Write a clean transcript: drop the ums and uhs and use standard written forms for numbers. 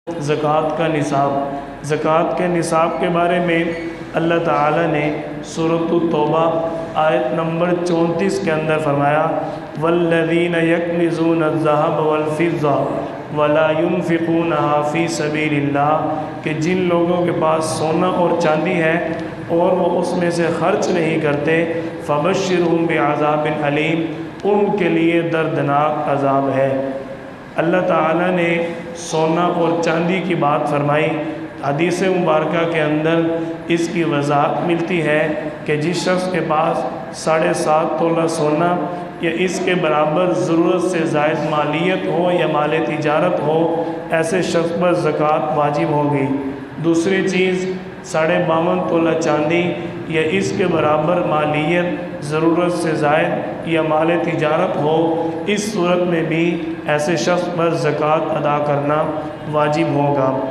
ज़कात का निसाब। ज़कात के निसाब के बारे में अल्लाह ताला ने सूरत तौबा आयत नंबर 34 के अंदर फरमाया, वल्लज़ीना यक्निज़ूना अज़्ज़हब वल-फ़िज़्ज़ा वला युनफ़िक़ूनहा फ़ी सबीलिल्लाह, कि जिन लोगों के पास सोना और चांदी है और वो उसमें से खर्च नहीं करते, फ़बश्शिरहुम बिअज़ाबिन अलीम, उनके लिए दर्दनाक अज़ाब है। अल्लाह ताला ने सोना और चांदी की बात फरमाई। हदीस मुबारका के अंदर इसकी वज़ाहत मिलती है कि जिस शख्स के पास 7.5 तोला सोना या इसके बराबर ज़रूरत से ज़ायद मालियत हो या माल तिजारत हो, ऐसे शख्स पर ज़कात वाजिब होगी। दूसरी चीज़ 52.5 तोला चांदी या इसके बराबर मालियत ज़रूरत से ज़ायद या माल तिजारत हो, इस सूरत में भी ऐसे शख्स पर ज़कात अदा करना वाजिब होगा।